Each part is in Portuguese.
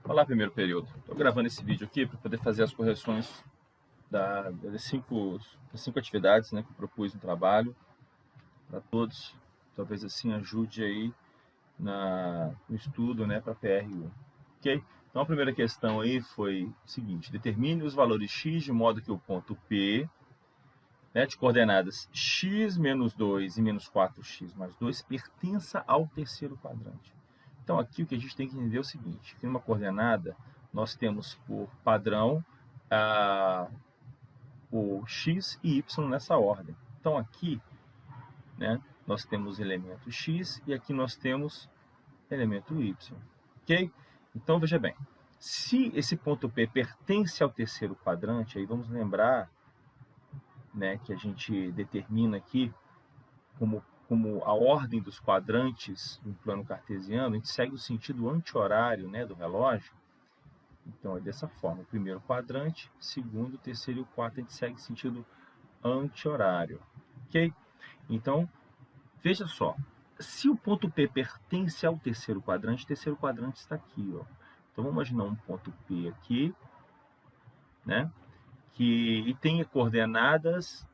Olá, primeiro período. Estou gravando esse vídeo aqui para poder fazer as correções das cinco atividades, né, que eu propus no trabalho para todos. Talvez assim ajude aí no estudo, né, para PR1. Ok? Então a primeira questão aí foi o seguinte: determine os valores x de modo que o ponto P, né, de coordenadas x menos 2 e menos 4x mais 2 pertença ao terceiro quadrante. Então aqui o que a gente tem que entender é o seguinte: que numa coordenada nós temos por padrão o x e y nessa ordem. Então aqui, né, nós temos elemento x e aqui nós temos elemento y. Ok? Então veja bem, se esse ponto P pertence ao terceiro quadrante, aí vamos lembrar, né, que a gente determina aqui como a ordem dos quadrantes no plano cartesiano, a gente segue o sentido anti-horário, né, do relógio. Então é dessa forma: o primeiro quadrante, segundo, terceiro e o quarto, a gente segue sentido anti-horário. Ok? Então, veja só, se o ponto P pertence ao terceiro quadrante, o terceiro quadrante está aqui, ó. Então vamos imaginar um ponto P aqui, né, e tem coordenadas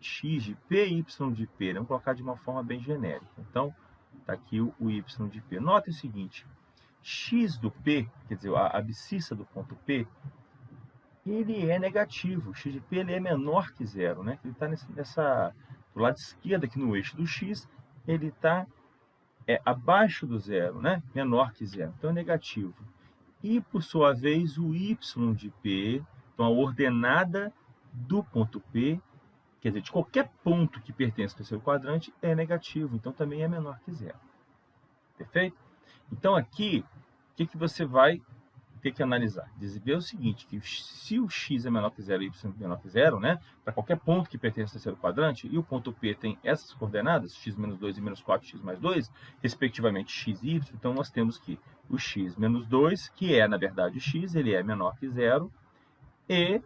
x de P e y de P. Vamos colocar de uma forma bem genérica. Então, está aqui o y de P. Note o seguinte: x do P, quer dizer, a abscissa do ponto P, ele é negativo. O x de P ele é menor que zero, né? Ele está do lado esquerdo aqui no eixo do x, ele está abaixo do zero, né? Menor que zero. Então é negativo. E, por sua vez, o y de P, então a ordenada do ponto P, quer dizer, de qualquer ponto que pertence ao terceiro quadrante, é negativo. Então também é menor que zero. Perfeito? Então aqui, o que você vai ter que analisar? Ver o seguinte: que se o x é menor que zero e y é menor que zero, né, para qualquer ponto que pertence ao terceiro quadrante, e o ponto P tem essas coordenadas, x menos 2 e menos 4, x mais 2, respectivamente x e y, então nós temos que o x menos 2, que é, na verdade, o x, ele é menor que zero, e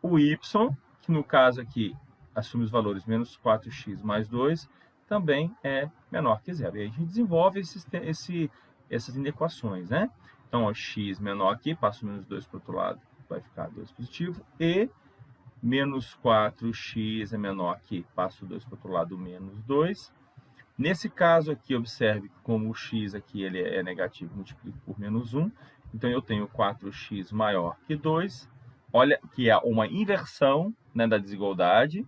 o y, que no caso aqui assume os valores menos 4x mais 2, também é menor que zero. E aí a gente desenvolve essas inequações, né? Então, ó, x menor aqui, passo o menos 2 para o outro lado, vai ficar 2 positivo, e menos 4x é menor aqui, passo o 2 para o outro lado, menos 2. Nesse caso aqui, observe que como o x aqui ele é negativo, multiplico por menos 1, então eu tenho 4x maior que 2, olha que é uma inversão, né, da desigualdade,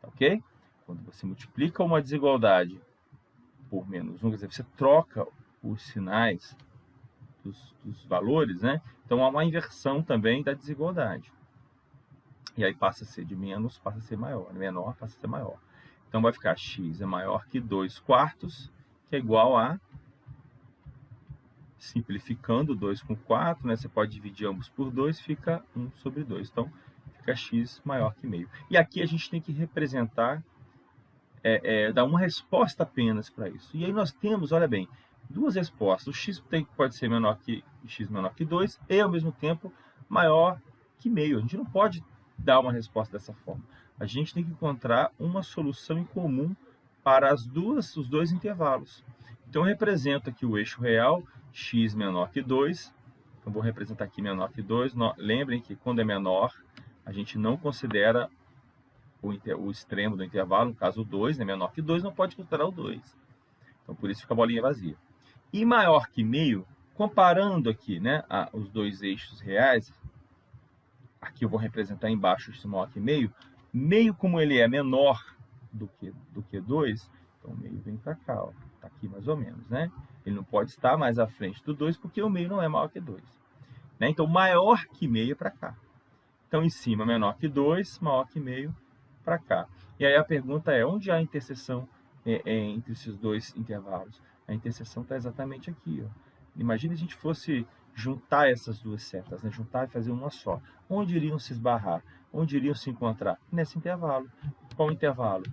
ok? Quando você multiplica uma desigualdade por menos 1, quer dizer, você troca os sinais dos valores, né? Então há uma inversão também da desigualdade. E aí passa a ser de menos, passa a ser maior, menor passa a ser maior. Então vai ficar x é maior que 2 quartos, que é igual a, simplificando 2 com 4, né? Você pode dividir ambos por 2, fica 1 sobre 2. Então fica x maior que meio. E aqui a gente tem que representar, dar uma resposta apenas para isso. E aí nós temos, olha bem, duas respostas. O x pode ser menor que x menor que 2 e, ao mesmo tempo, maior que meio. A gente não pode dar uma resposta dessa forma. A gente tem que encontrar uma solução em comum para os dois intervalos. Então, eu represento aqui o eixo real, x menor que 2. Então, vou representar aqui menor que 2. Lembrem que quando é menor, a gente não considera o extremo do intervalo, no caso o 2, né, menor que 2, não pode considerar o 2. Então, por isso fica a bolinha vazia. E maior que meio, comparando aqui, né, os dois eixos reais, aqui eu vou representar embaixo o maior que meio, meio como ele é menor do que 2, então o meio vem para cá, ó, tá aqui mais ou menos, né? Ele não pode estar mais à frente do 2, porque o meio não é maior que 2. Né? Então, maior que meio é para cá. Então, em cima, menor que 2, maior que meio para cá. E aí a pergunta é: onde há a interseção entre esses dois intervalos? A interseção está exatamente aqui, ó. Imagina se a gente fosse juntar essas duas setas, né? Juntar e fazer uma só. Onde iriam se esbarrar? Onde iriam se encontrar? Nesse intervalo. Qual intervalo?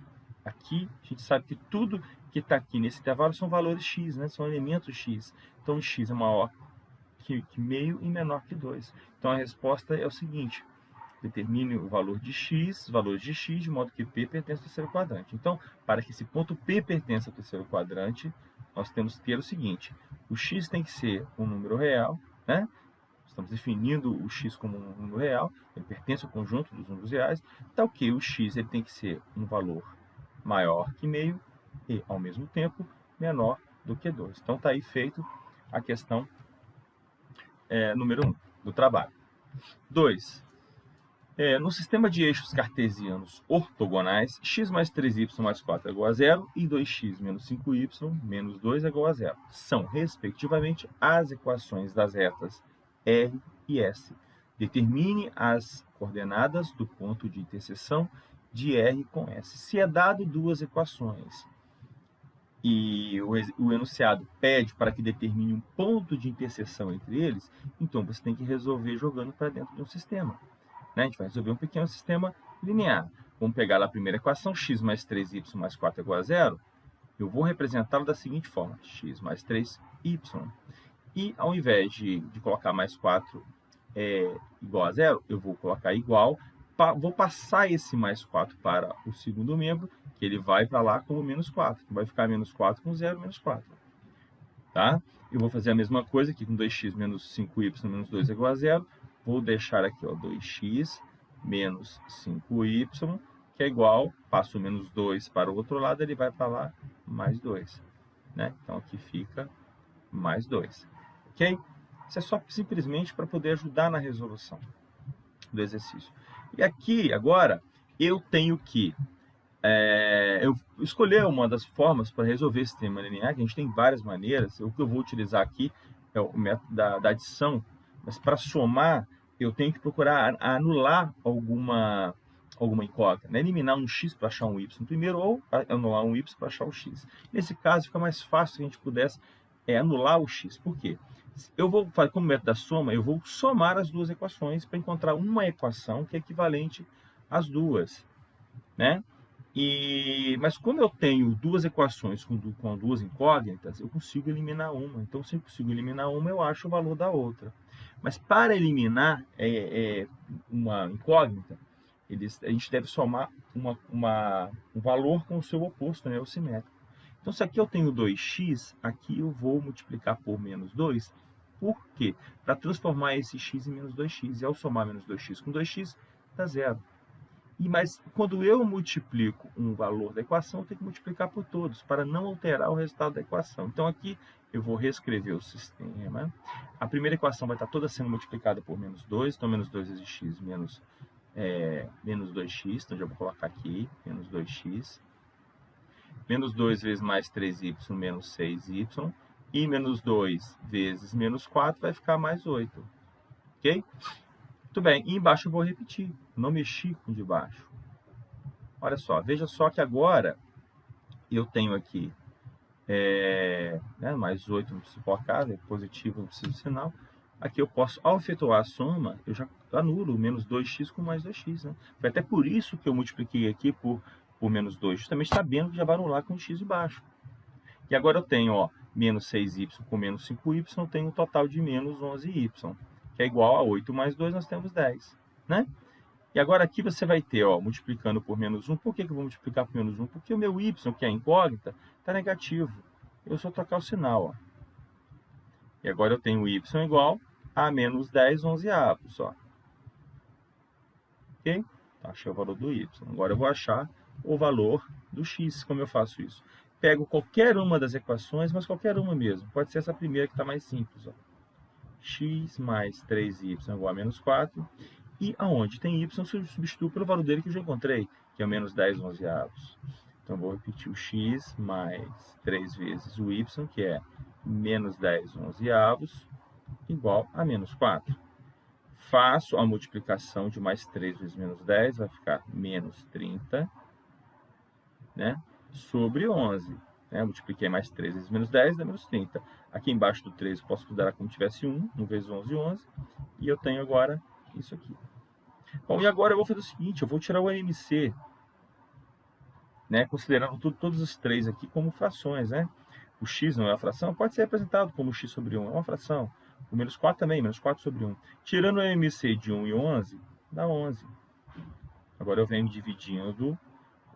Aqui, a gente sabe que tudo que está aqui nesse intervalo são valores x, né? São elementos x. Então, x é maior que meio e menor que 2. Então, a resposta é o seguinte: determine o valor de x, valores de x, de modo que P pertence ao terceiro quadrante. Então, para que esse ponto P pertença ao terceiro quadrante, nós temos que ter o seguinte: o x tem que ser um número real, né? Estamos definindo o x como um número real, ele pertence ao conjunto dos números reais, tal que o x ele tem que ser um valor maior que meio e, ao mesmo tempo, menor do que 2. Então, está aí feito a questão número 1 do trabalho. 2. No sistema de eixos cartesianos ortogonais, x mais 3y mais 4 é igual a 0 e 2x menos 5y menos 2 é igual a 0. São, respectivamente, as equações das retas R e S. Determine as coordenadas do ponto de interseção de R com S. Se é dado duas equações e o enunciado pede para que determine um ponto de interseção entre eles, então você tem que resolver jogando para dentro de um sistema. A gente vai resolver um pequeno sistema linear. Vamos pegar lá a primeira equação, x mais 3y mais 4 é igual a 0. Eu vou representá-lo da seguinte forma, x mais 3y. E ao invés de colocar mais 4 igual a 0, eu vou colocar igual. Vou passar esse mais 4 para o segundo membro, que ele vai para lá como menos 4. Vai ficar menos 4 com 0, menos 4. Tá? Eu vou fazer a mesma coisa aqui com 2x menos 5y menos 2 é igual a 0. Vou deixar aqui, ó, 2x menos 5y, que é igual, passo o menos 2 para o outro lado, ele vai para lá, mais 2. Né? Então, aqui fica mais 2. Ok? Isso é só simplesmente para poder ajudar na resolução do exercício. E aqui, agora, eu tenho que eu escolher uma das formas para resolver esse sistema linear, que a gente tem várias maneiras. O que eu vou utilizar aqui é o método da adição, mas para somar, eu tenho que procurar anular alguma incógnita, né? Eliminar um x para achar um y primeiro, ou anular um y para achar o x. Nesse caso, fica mais fácil se a gente pudesse anular o x. Por quê? Eu vou fazer como método da soma, eu vou somar as duas equações para encontrar uma equação que é equivalente às duas, né? Mas como eu tenho duas equações com duas incógnitas, eu consigo eliminar uma. Então, se eu consigo eliminar uma, eu acho o valor da outra. Mas para eliminar uma incógnita, a gente deve somar um valor com o seu oposto, né, o simétrico. Então, se aqui eu tenho 2x, aqui eu vou multiplicar por menos 2. Por quê? Para transformar esse x em menos 2x. E ao somar menos 2x com 2x, dá 0. Mas quando eu multiplico um valor da equação, eu tenho que multiplicar por todos, para não alterar o resultado da equação. Então, aqui eu vou reescrever o sistema. A primeira equação vai estar toda sendo multiplicada por menos 2. Então, menos 2 vezes x menos 2x. Então, já vou colocar aqui, menos 2x. Menos 2 vezes mais 3y, menos 6y. E menos 2 vezes menos 4 vai ficar mais 8. Ok? Muito bem, e embaixo eu vou repetir, não mexi com de baixo. Olha só, veja só que agora eu tenho aqui mais 8, não preciso colocar, é positivo, não preciso de sinal. Aqui eu posso, ao efetuar a soma, eu já anulo menos 2x com mais 2x. Né? Foi até por isso que eu multipliquei aqui por menos 2, justamente sabendo que já vai anular com x de baixo. E agora eu tenho menos 6y com menos 5y, eu tenho um total de menos 11y. Que é igual a 8 mais 2, nós temos 10. Né? E agora aqui você vai ter, multiplicando por menos 1. Por que eu vou multiplicar por menos 1? Porque o meu y, que é incógnita, está negativo. Eu só trocar o sinal. E agora eu tenho y igual a menos 10 11avos. Ok? Então, achei o valor do y. Agora eu vou achar o valor do x. Como eu faço isso? Pego qualquer uma das equações, mas qualquer uma mesmo. Pode ser essa primeira que está mais simples. X mais 3y igual a menos 4. E aonde tem y, eu substituo pelo valor dele que eu já encontrei, que é o menos 10 11avos. Então, eu vou repetir o x mais 3 vezes o y, que é menos 10 11avos, igual a menos 4. Faço a multiplicação de mais 3 vezes menos 10, vai ficar menos 30, né, sobre 11. Multipliquei mais 3 vezes menos 10, dá menos 30. Aqui embaixo do 3 eu posso considerar como se tivesse 1 vezes 11, 11. E eu tenho agora isso aqui. Bom, e agora eu vou fazer o seguinte, eu vou tirar o MMC, né, considerando todos os três aqui como frações. Né? O x não é uma fração, pode ser representado como x sobre 1, é uma fração. O menos 4 também, menos 4 sobre 1. Tirando o MMC de 1 e 11, dá 11. Agora eu venho dividindo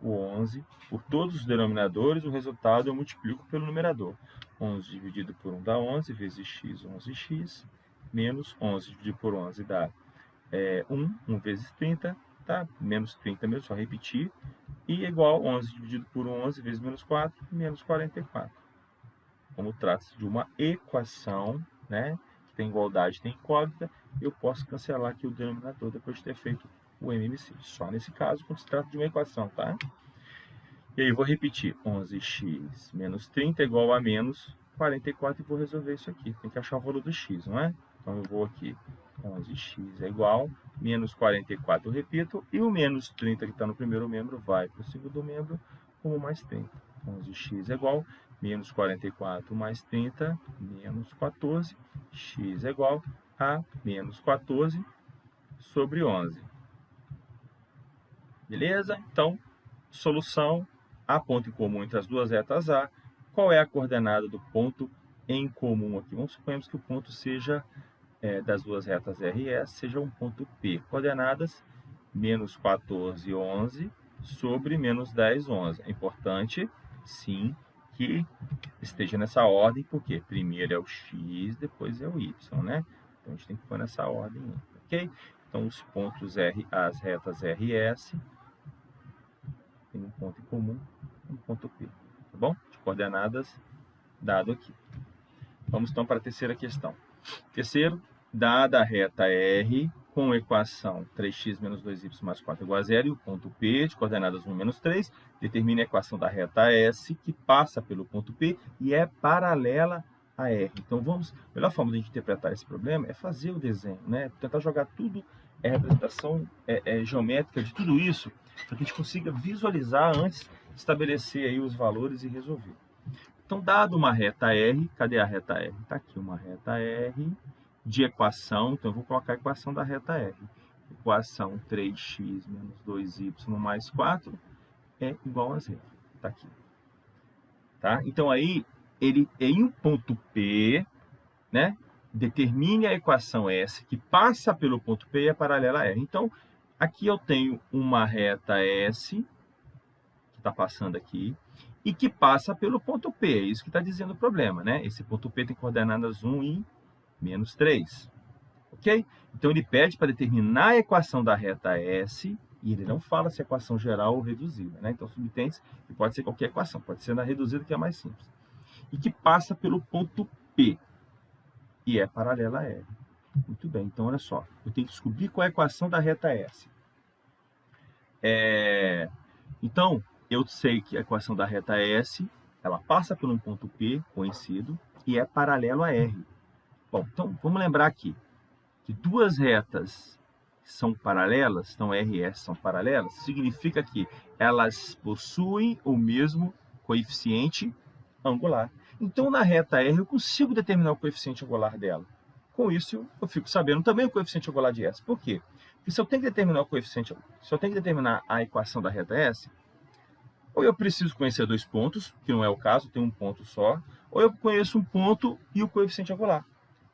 o 11 por todos os denominadores, o resultado eu multiplico pelo numerador. 11 dividido por 1 dá 11, vezes x, 11x, menos 11 dividido por 11 dá 1 vezes 30, tá? Menos 30 mesmo, só repetir. E é igual 11 dividido por 11 vezes menos 4, menos 44. Como trata-se de uma equação, né, que tem igualdade, tem incógnita, eu posso cancelar aqui o denominador depois de ter feito o MMC. Só nesse caso, quando se trata de uma equação, tá? E aí, vou repetir. 11x menos 30 é igual a menos 44 e vou resolver isso aqui. Tem que achar o valor do x, não é? Então, eu vou aqui. 11x é igual a menos 44, eu repito. E o menos 30 que está no primeiro membro vai para o segundo membro como mais 30. 11x é igual a menos 44 mais 30, menos 14. X é igual a menos 14 sobre 11. Beleza? Então, solução. Há ponto em comum entre as duas retas A. Qual é a coordenada do ponto em comum aqui? Vamos supor que o ponto seja das duas retas R e S, seja um ponto P. Coordenadas menos 14, 11 sobre menos 10, 11. É importante, sim, que esteja nessa ordem, porque primeiro é o X, depois é o Y, né? Então, a gente tem que pôr nessa ordem, ok? Então, os pontos R, as retas R e S, tem um ponto em comum, um ponto P, tá bom? De coordenadas dado aqui. Vamos então para a terceira questão. Terceiro, dada a reta R com a equação 3x menos 2y mais 4 igual a 0 e o ponto P de coordenadas 1 menos 3, determine a equação da reta S que passa pelo ponto P e é paralela a R. Então, a melhor forma de a gente interpretar esse problema é fazer o desenho, né? Tentar jogar tudo, representação geométrica de tudo isso, para que a gente consiga visualizar antes de estabelecer aí os valores e resolver. Então, dado uma reta R, cadê a reta R? Está aqui uma reta R de equação, então eu vou colocar a equação da reta R. Equação 3x menos 2y mais 4 é igual a 0. Está aqui. Tá? Então, aí, ele em um ponto P, né, determine a equação S que passa pelo ponto P e é paralela a R. Então, aqui eu tenho uma reta S, que está passando aqui, e que passa pelo ponto P. É isso que está dizendo o problema, né? Esse ponto P tem coordenadas 1 e menos 3. Ok? Então, ele pede para determinar a equação da reta S, e ele não fala se é equação geral ou reduzida, né? Então, subentende que pode ser qualquer equação, pode ser na reduzida, que é mais simples. E que passa pelo ponto P, e é paralela a R. Muito bem, então, olha só. Eu tenho que descobrir qual é a equação da reta S. Então, eu sei que a equação da reta S, ela passa por um ponto P, conhecido, e é paralelo a R. Bom, então, vamos lembrar aqui que duas retas são paralelas, então R e S são paralelas, significa que elas possuem o mesmo coeficiente angular. Então, na reta R, eu consigo determinar o coeficiente angular dela. Com isso, eu fico sabendo também o coeficiente angular de S. Por quê? Porque se eu tenho que determinar o coeficiente, se eu tenho que determinar a equação da reta S, ou eu preciso conhecer dois pontos, que não é o caso, tem um ponto só, ou eu conheço um ponto e o coeficiente angular.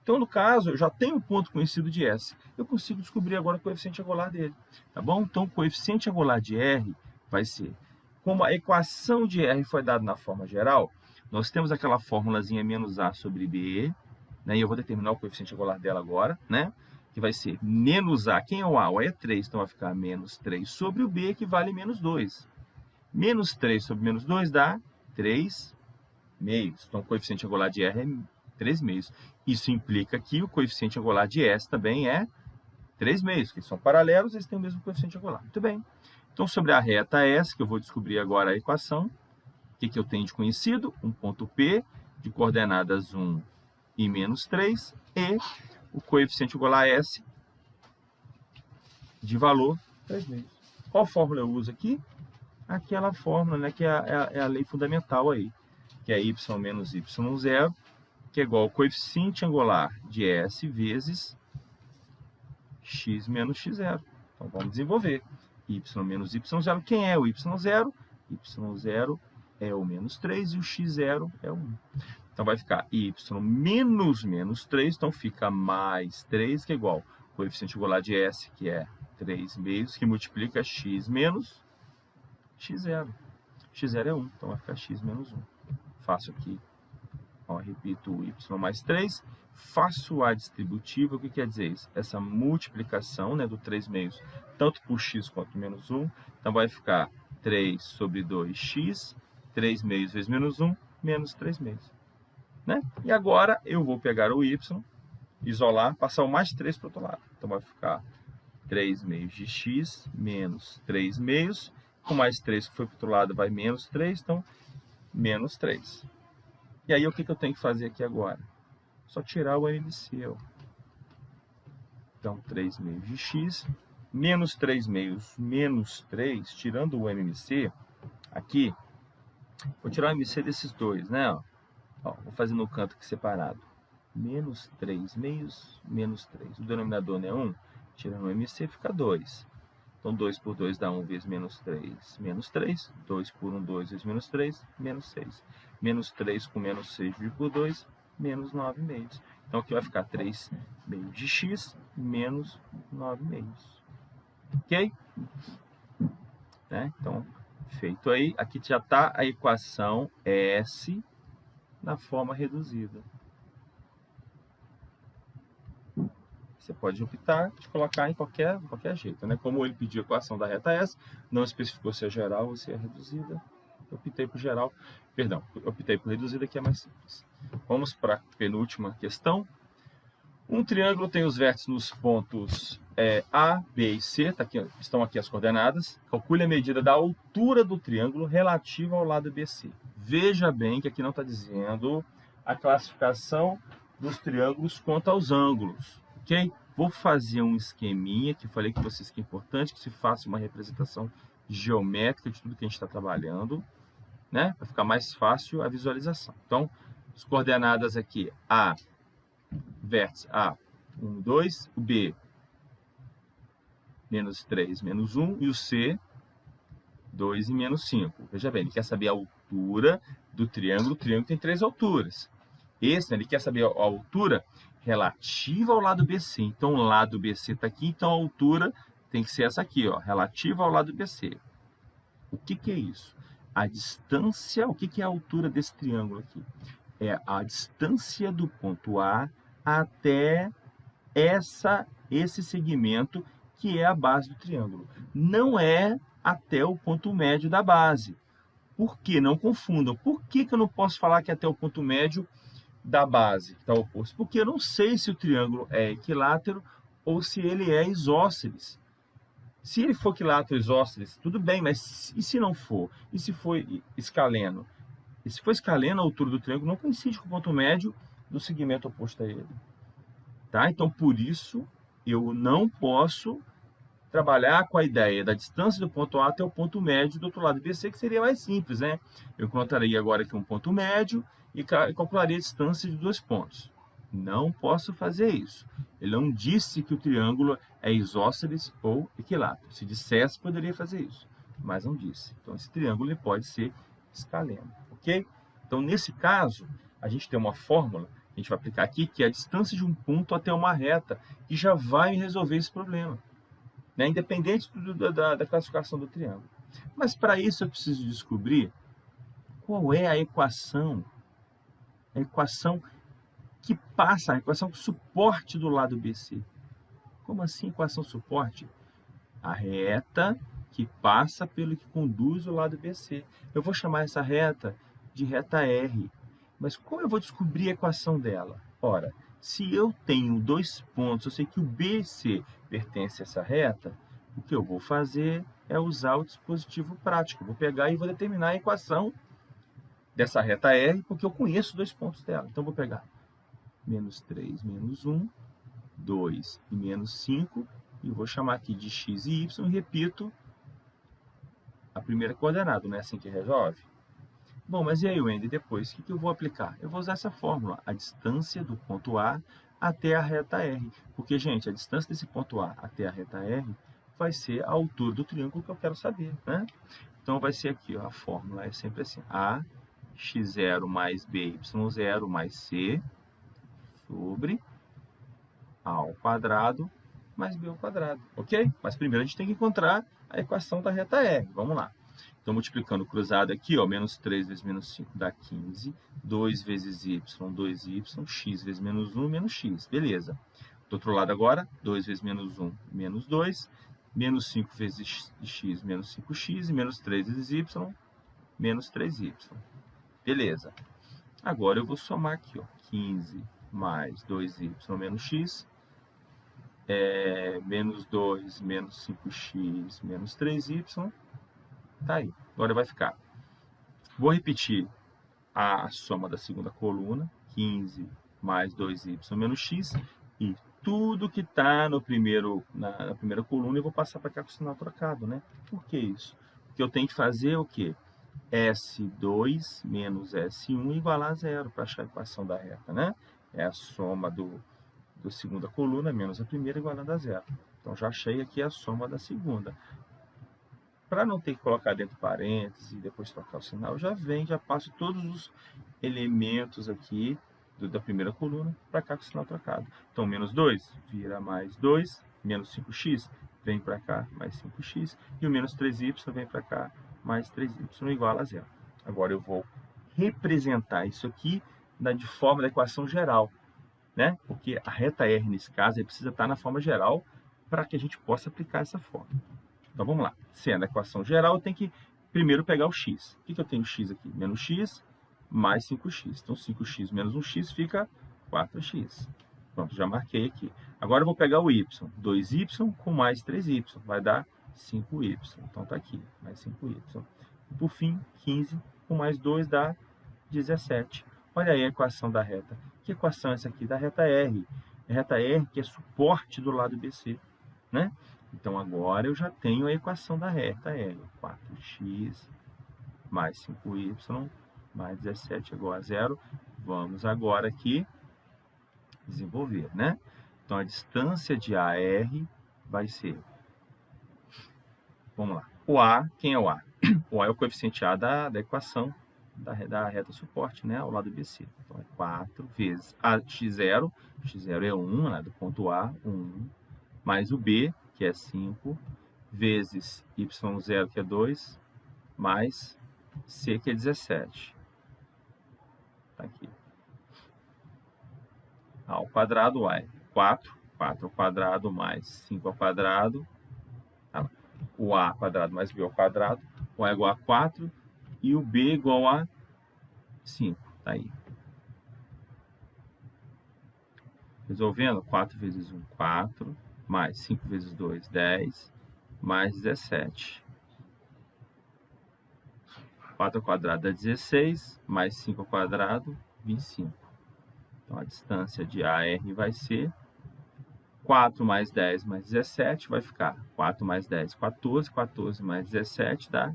Então, no caso, eu já tenho um ponto conhecido de S. Eu consigo descobrir agora o coeficiente angular dele. Tá bom? Então, o coeficiente angular de R vai ser, como a equação de R foi dada na forma geral, nós temos aquela formulazinha menos A sobre B, né? E eu vou determinar o coeficiente angular dela agora, né? Que vai ser menos A. Quem é o A? O A é 3, então vai ficar menos 3 sobre o B, que vale menos 2. Menos 3 sobre menos 2 dá 3 meios. Então, o coeficiente angular de R é 3 meios. Isso implica que o coeficiente angular de S também é 3 meios, que são paralelos, eles têm o mesmo coeficiente angular. Muito bem. Então, sobre a reta S, que eu vou descobrir agora a equação, o que eu tenho de conhecido? Um ponto P de coordenadas 1 e menos 3, e o coeficiente angular S de valor 3 meios. Qual fórmula eu uso aqui? Aquela fórmula, né, que é a lei fundamental aí, que é y menos y0, que é igual ao coeficiente angular de S vezes x menos x0. Então, vamos desenvolver. Y menos y0. Quem é o y0? Y0 é o menos 3 e o x0 é o 1. Então, vai ficar y menos 3, então fica mais 3, que é igual ao coeficiente angular de S, que é 3 meios, que multiplica x menos x0. x0 é 1, então vai ficar x menos 1. Faço aqui, ó, repito o y mais 3, faço a distributiva, o que quer dizer isso? Essa multiplicação, né, do 3 meios, tanto por x quanto menos 1. Então, vai ficar 3 sobre 2x, 3 meios vezes menos 1, menos 3 meios. Né? E agora, eu vou pegar o y, isolar, passar o mais 3 para o outro lado. Então, vai ficar 3 meios de x menos 3 meios. Com mais 3 que foi para o outro lado, vai menos 3, então, menos 3. E aí, o que eu tenho que fazer aqui agora? Só tirar o MMC. Ó. Então, 3 meios de x, menos 3 meios, menos 3, tirando o MMC, aqui, vou tirar o MMC desses dois, né? Ó, vou fazer no canto aqui separado. Menos 3 meios, menos 3. O denominador não é 1, tirando o MMC fica 2. Então, 2 por 2 dá 1 vezes menos 3, menos 3. 2 por 1, 2 vezes menos 3, menos 6. Menos 3 com menos 6 dividido por 2, menos 9 meios. Então, aqui vai ficar 3 meios de x menos 9 meios. Ok? Né? Então, feito aí. Aqui já está a equação S na forma reduzida. Você pode optar de colocar em qualquer jeito, né? Como ele pediu a equação da reta S, não especificou se é geral ou se é reduzida, eu optei por geral, perdão, eu optei por reduzida, que é mais simples. Vamos para a penúltima questão. Um triângulo tem os vértices nos pontos A, B e C, estão aqui as coordenadas. Calcule a medida da altura do triângulo relativa ao lado BC. Veja bem que aqui não está dizendo a classificação dos triângulos quanto aos ângulos. Ok? Vou fazer um esqueminha que eu falei com vocês que é importante, que se faça uma representação geométrica de tudo que a gente está trabalhando, né? Para ficar mais fácil a visualização. Então, as coordenadas aqui, A, vértice A, 1, 2, o B, menos 3, menos 1, e o C, 2 e menos 5. Veja bem, ele quer saber a altura do triângulo. O triângulo tem 3 alturas. Esse, né, ele quer saber a altura relativa ao lado BC. Então, o lado BC está aqui, então a altura tem que ser essa aqui, ó, relativa ao lado BC. O que é isso? A distância, o que é a altura desse triângulo aqui? É a distância do ponto A até esse segmento que é a base do triângulo. Não é até o ponto médio da base. Por quê? Não confundam. Por que eu não posso falar que é até o ponto médio da base, que está oposto? Porque eu não sei se o triângulo é equilátero ou se ele é isósceles. Se ele for equilátero isósceles, tudo bem, mas e se não for? E se for escaleno? E se for escaleno, a altura do triângulo não coincide com o ponto médio do segmento oposto a ele. Tá? Então, por isso, eu não posso trabalhar com a ideia da distância do ponto A até o ponto médio do outro lado BC, que seria mais simples, né? Eu encontraria agora aqui um ponto médio e calcularia a distância de 2 pontos. Não posso fazer isso. Ele não disse que o triângulo é isósceles ou equilátero. Se dissesse, poderia fazer isso, mas não disse. Então, esse triângulo ele pode ser escaleno, ok? Então, nesse caso, a gente tem uma fórmula que a gente vai aplicar aqui, que é a distância de um ponto até uma reta, que já vai resolver esse problema, né? Independente da classificação do triângulo. Mas, para isso, eu preciso descobrir qual é a equação que passa, a equação suporte do lado BC. Como assim equação suporte? A reta que passa pelo que conduz o lado BC. Eu vou chamar essa reta de reta R. Mas como eu vou descobrir a equação dela? Ora, se eu tenho 2 pontos, eu sei que o BC pertence a essa reta, o que eu vou fazer é usar o dispositivo prático. Eu vou pegar e vou determinar a equação dessa reta R, porque eu conheço 2 pontos dela. Então, eu vou pegar menos 3, menos 1, 2 e menos 5, e vou chamar aqui de x e y, e repito a primeira coordenada, não é assim que resolve? Bom, mas e aí, Wendy, depois, o que eu vou aplicar? Eu vou usar essa fórmula, a distância do ponto A até a reta R. Porque, gente, a distância desse ponto A até a reta R vai ser a altura do triângulo que eu quero saber, né? Então, vai ser aqui, ó, a fórmula é sempre assim, A, x0 mais by0 mais c sobre a ao quadrado mais b ao quadrado, ok? Mas primeiro a gente tem que encontrar a equação da reta R. Vamos lá. Então, multiplicando o cruzado aqui, ó, menos 3 vezes menos 5 dá 15. 2 vezes y, 2y. X vezes menos 1, menos x. Beleza. Do outro lado agora, 2 vezes menos 1, menos 2. Menos 5 vezes x, menos 5x. E menos 3 vezes y, menos 3y. Beleza. Agora eu vou somar aqui, ó, 15 mais 2y menos x. Menos 2, menos 5x, menos 3y. Tá aí. Agora vai ficar. Vou repetir a soma da segunda coluna. 15 mais 2y menos x. E tudo que está na primeira coluna eu vou passar para cá com o sinal trocado, né? Por que isso? Porque eu tenho que fazer o quê? S2 menos S1 igual a zero para achar a equação da reta, né? É a soma do segunda coluna menos a primeira igualando a zero. Então, já achei aqui a soma da segunda. Para não ter que colocar dentro parênteses e depois trocar o sinal, já passo todos os elementos aqui da primeira coluna para cá com o sinal trocado. Então, menos 2 vira mais 2, menos 5x vem para cá, mais 5x, e o menos 3y vem para cá, mais 3y igual a zero. Agora eu vou representar isso aqui de forma da equação geral, né? Porque a reta R, nesse caso, precisa estar na forma geral para que a gente possa aplicar essa forma. Então, vamos lá. Sendo a equação geral, eu tenho que primeiro pegar o x. O que eu tenho x aqui? Menos x mais 5x. Então, 5x menos 1x fica 4x. Pronto, já marquei aqui. Agora eu vou pegar o y. 2y com mais 3y. Vai dar 5y. Então, está aqui. Mais 5y. E, por fim, 15 com mais 2 dá 17. Olha aí a equação da reta. Que equação é essa aqui? Da reta R. A reta R que é suporte do lado BC, né? Então, agora eu já tenho a equação da reta R. 4x mais 5y mais 17 igual a zero. Vamos agora aqui desenvolver, né? Então, a distância de AR vai ser... Vamos lá. O A, quem é o A? O A é o coeficiente A da equação da reta suporte, né? Ao lado BC. Então, é 4 vezes a x0. X0 é 1, né? Do ponto A, 1. Mais o B, que é 5. Vezes y0, que é 2. Mais C, que é 17. Tá aqui. A ao quadrado, A é 4. 4 ao quadrado mais 5 ao quadrado. O A quadrado mais B ao quadrado. O A é igual a 4. E o B igual a 5. Tá aí. Resolvendo, 4 vezes 1, 4. Mais 5 vezes 2, 10. Mais 17. 4 ao quadrado dá 16. Mais 5 ao quadrado, 25. Então, a distância de AR vai ser 4 mais 10 mais 17. Vai ficar 4 mais 10, 14. 14 mais 17 dá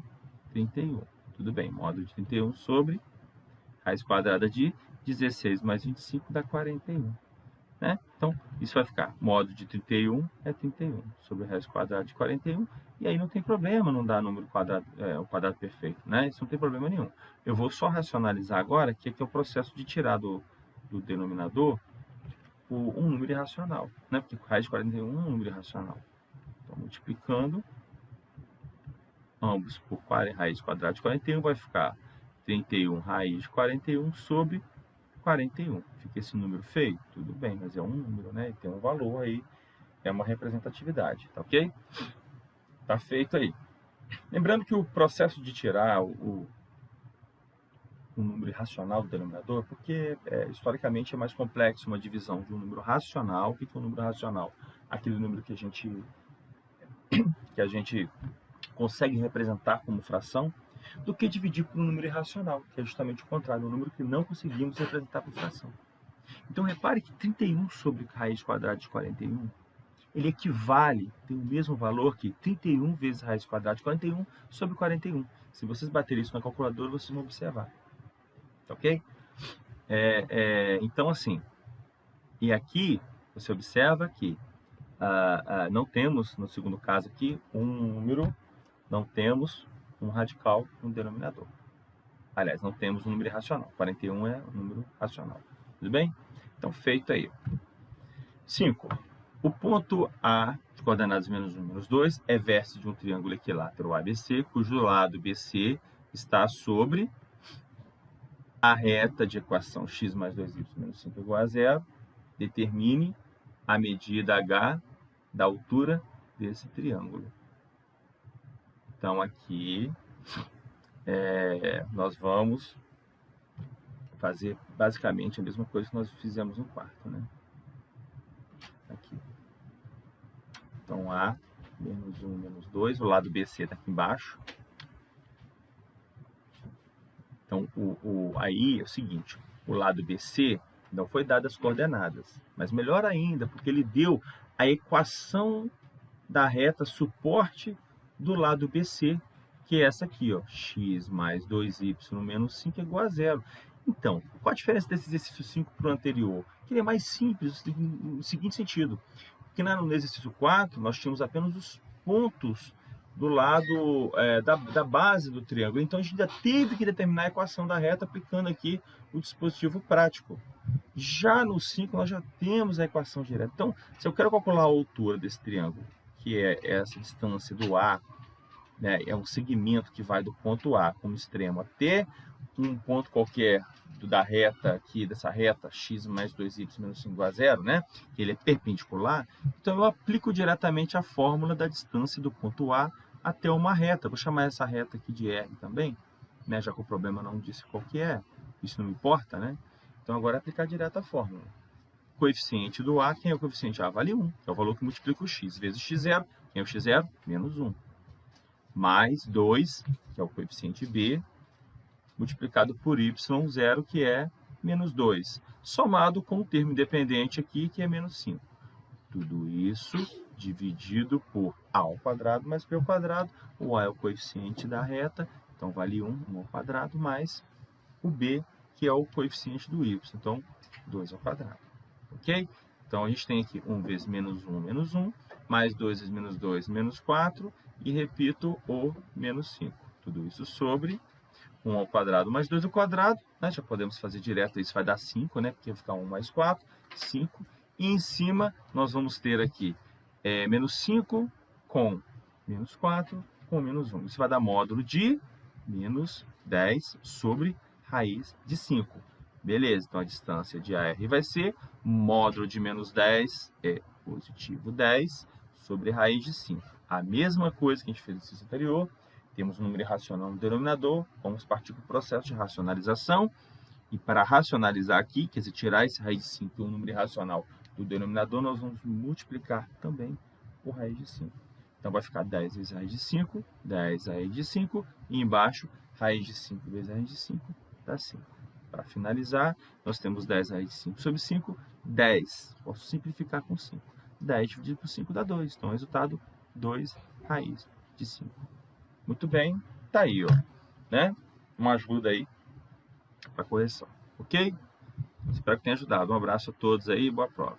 31. Tudo bem, módulo de 31 sobre raiz quadrada de 16 mais 25 dá 41. Né? Então, isso vai ficar. Módulo de 31 é 31 sobre raiz quadrada de 41. E aí não tem problema não dar número quadrado, o quadrado perfeito. Né? Isso não tem problema nenhum. Eu vou só racionalizar agora que é o processo de tirar do denominador um número irracional. Né? Porque raiz de 41 é um número irracional. Então, multiplicando ambos por raiz quadrada de 41, vai ficar 31 raiz de 41 sobre 41. Fica esse número feio? Tudo bem, mas é um número, né? E tem um valor aí, é uma representatividade, tá ok? Tá feito aí. Lembrando que o processo de tirar o número irracional do denominador, porque historicamente é mais complexo uma divisão de um número racional. O que é um número racional? Aquele número que a gente consegue representar como fração, do que dividir por um número irracional, que é justamente o contrário, um número que não conseguimos representar por fração. Então, repare que 31 sobre raiz quadrada de 41, ele equivale, tem o mesmo valor que 31 vezes raiz quadrada de 41 sobre 41. Se vocês baterem isso na calculadora, vocês vão observar. Ok? Então, assim, e aqui você observa que não temos, no segundo caso aqui, um número, não temos um radical no denominador. Aliás, não temos um número irracional. 41 é um número racional. Tudo bem? Então, feito aí. 5. O ponto A coordenadas menos 1 e menos 2, é vértice de um triângulo equilátero ABC, cujo lado BC está sobre a reta de equação x mais 2y menos 5 igual a 0. Determine a medida h da altura desse triângulo. Então, aqui, nós vamos fazer basicamente a mesma coisa que nós fizemos no quarto, né? Aqui. Então, A, menos 1, menos 2, o lado BC está aqui embaixo. Então, aí é o seguinte, o lado BC não foi dado as coordenadas, mas melhor ainda, porque ele deu a equação da reta suporte do lado BC, que é essa aqui, ó, x mais 2y menos 5 é igual a 0. Então, qual a diferença desse exercício 5 para o anterior? Que ele é mais simples, no seguinte sentido, que no exercício 4 nós tínhamos apenas os pontos do lado da base do triângulo. Então, a gente ainda teve que determinar a equação da reta aplicando aqui o dispositivo prático. Já no 5, nós já temos a equação direta. Então, se eu quero calcular a altura desse triângulo, que é essa distância do A, né, é um segmento que vai do ponto A como extremo até um ponto qualquer da reta aqui, dessa reta x mais 2y menos 5 igual a 0, né? Ele é perpendicular. Então, eu aplico diretamente a fórmula da distância do ponto A até uma reta. Vou chamar essa reta aqui de R também, né? Já que o problema não disse qual que é. Isso não importa, né? Então, agora é aplicar direto a fórmula. Coeficiente do A, quem é o coeficiente A? Vale 1, que é o valor que multiplica o x, vezes x0. Quem é o x0? Menos 1. Mais 2, que é o coeficiente B, multiplicado por y0, que é menos 2, somado com o termo independente aqui, que é menos 5. Tudo isso dividido por a ao quadrado mais b ao quadrado. O a é o coeficiente da reta, então vale 1 ao quadrado, mais o b, que é o coeficiente do y, então 2 ao quadrado. Ok? Então, a gente tem aqui 1 vezes menos 1, mais 2 vezes menos 2, menos 4, e repito o menos 5. Tudo isso sobre 1 ao quadrado mais 2 ao quadrado, né? Já podemos fazer direto, isso vai dar 5, né? Porque vai ficar 1 mais 4, 5. E em cima, nós vamos ter aqui menos 5 com menos 4 com menos 1. Isso vai dar módulo de menos 10 sobre raiz de 5. Beleza, então a distância de AR vai ser módulo de menos 10 é positivo 10 sobre raiz de 5. A mesma coisa que a gente fez no exercício anterior. Temos um número irracional no denominador, vamos partir para o processo de racionalização. E para racionalizar aqui, quer dizer, tirar esse raiz de 5 e um número irracional do denominador, nós vamos multiplicar também por raiz de 5. Então, vai ficar 10 vezes raiz de 5, 10 raiz de 5, e embaixo, raiz de 5 vezes raiz de 5, dá 5. Para finalizar, nós temos 10 raiz de 5 sobre 5, 10. Posso simplificar com 5. 10 dividido por 5 dá 2. Então, o resultado, 2 raiz de 5. Muito bem, tá aí, ó, né? Uma ajuda aí para correção, ok? Espero que tenha ajudado. Um abraço a todos aí e boa prova.